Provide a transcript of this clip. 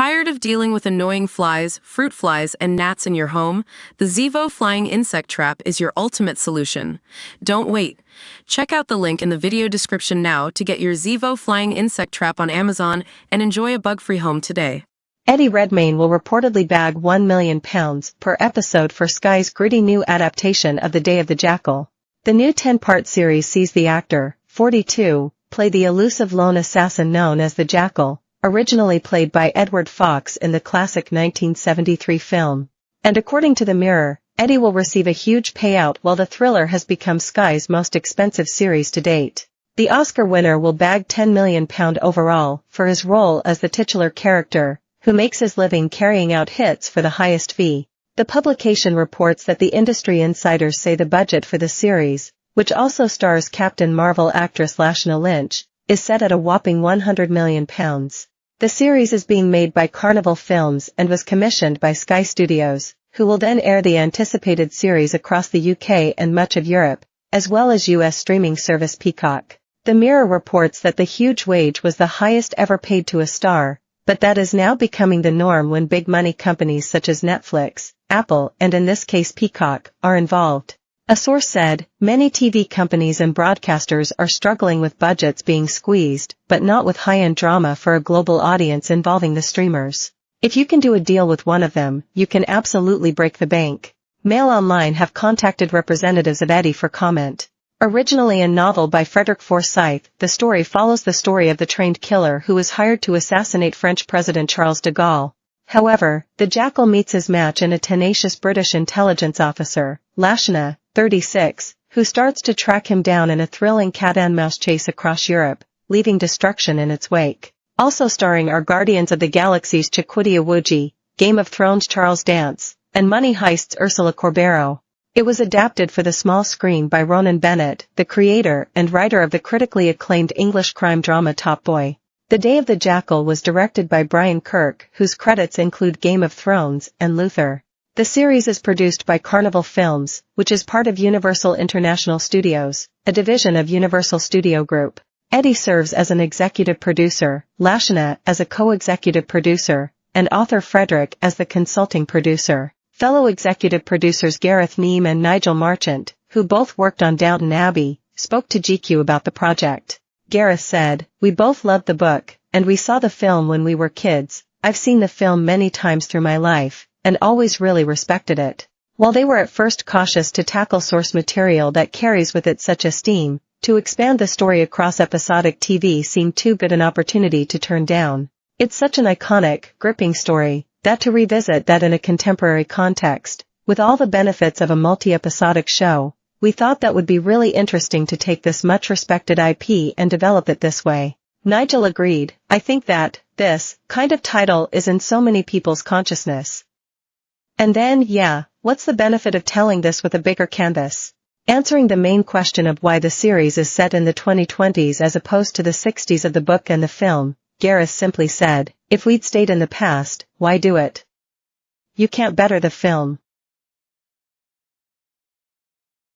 Tired of dealing with annoying flies, fruit flies, and gnats in your home? The Zevo Flying Insect Trap is your ultimate solution. Don't wait. Check out the link in the video description now to get your Zevo Flying Insect Trap on Amazon and enjoy a bug-free home today. Eddie Redmayne will reportedly bag £1 million per episode for Sky's gritty new adaptation of The Day of the Jackal. The new 10-part series sees the actor, 42, play the elusive lone assassin known as the Jackal, originally played by Edward Fox in the classic 1973 film. And according to The Mirror, Eddie will receive a huge payout while the thriller has become Sky's most expensive series to date. The Oscar winner will bag £10 million overall for his role as the titular character, who makes his living carrying out hits for the highest fee. The publication reports that the industry insiders say the budget for the series, which also stars Captain Marvel actress Lashana Lynch, is set at a whopping £100 million. The series is being made by Carnival Films and was commissioned by Sky Studios, who will then air the anticipated series across the UK and much of Europe, as well as US streaming service Peacock. The Mirror reports that the huge wage was the highest ever paid to a star, but that is now becoming the norm when big money companies such as Netflix, Apple, and in this case Peacock, are involved. A source said, many TV companies and broadcasters are struggling with budgets being squeezed, but not with high-end drama for a global audience involving the streamers. If you can do a deal with one of them, you can absolutely break the bank. Mail Online have contacted representatives of Eddie for comment. Originally a novel by Frederick Forsyth, the story follows the story of the trained killer who was hired to assassinate French President Charles de Gaulle. However, the Jackal meets his match in a tenacious British intelligence officer, Lashana, 36, who starts to track him down in a thrilling cat-and-mouse chase across Europe, leaving destruction in its wake. Also starring are Guardians of the Galaxy's Chiwetel Ejiofor, Game of Thrones Charles Dance, and Money Heist's Ursula Corbero. It was adapted for the small screen by Ronan Bennett, the creator and writer of the critically acclaimed English crime drama Top Boy. The Day of the Jackal was directed by Brian Kirk, whose credits include Game of Thrones and Luther. The series is produced by Carnival Films, which is part of Universal International Studios, a division of Universal Studio Group. Eddie serves as an executive producer, Lashana as a co-executive producer, and author Frederick as the consulting producer. Fellow executive producers Gareth Neame and Nigel Marchant, who both worked on Downton Abbey, spoke to GQ about the project. Gareth said, "We both loved the book, and we saw the film when we were kids. I've seen the film many times through my life, and always really respected it." While they were at first cautious to tackle source material that carries with it such esteem, to expand the story across episodic TV seemed too good an opportunity to turn down. It's such an iconic, gripping story, that to revisit that in a contemporary context, with all the benefits of a multi-episodic show, we thought that would be really interesting to take this much-respected IP and develop it this way. Nigel agreed, "I think that, this kind of title is in so many people's consciousness. And then, what's the benefit of telling this with a bigger canvas?" Answering the main question of why the series is set in the 2020s as opposed to the 60s of the book and the film, Gareth simply said, "If we'd stayed in the past, why do it? You can't better the film."